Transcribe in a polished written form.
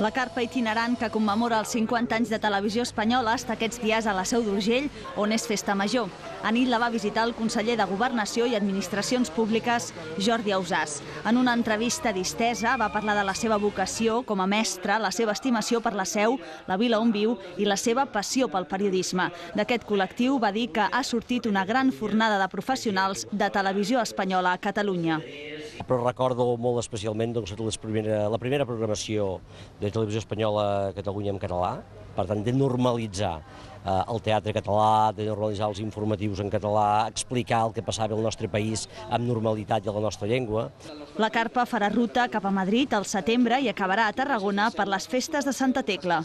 La carpa itinerant que commemora els 50 anys de Televisió Espanyola està aquests dies a la Seu d'Urgell, on és festa major. Anit la va visitar el conseller de Governació i Administracions Públiques, Jordi Ausàs. En una entrevista distesa va parlar de la seva vocació com a mestre, la seva estimació per la Seu, la vila on viu i la seva passió pel periodisme. D'aquest col·lectiu va dir que ha sortit una gran fornada de professionals de Televisió Espanyola a Catalunya. Però recordo molt especialment la primera programació de Televisió Espanyola a Catalunya en català, per tant, de normalitzar el teatre català, de normalitzar els informatius en català, explicar el que passava al nostre país amb normalitat i a la nostra llengua. La carpa farà ruta cap a Madrid al setembre i acabarà a Tarragona per les festes de Santa Tecla.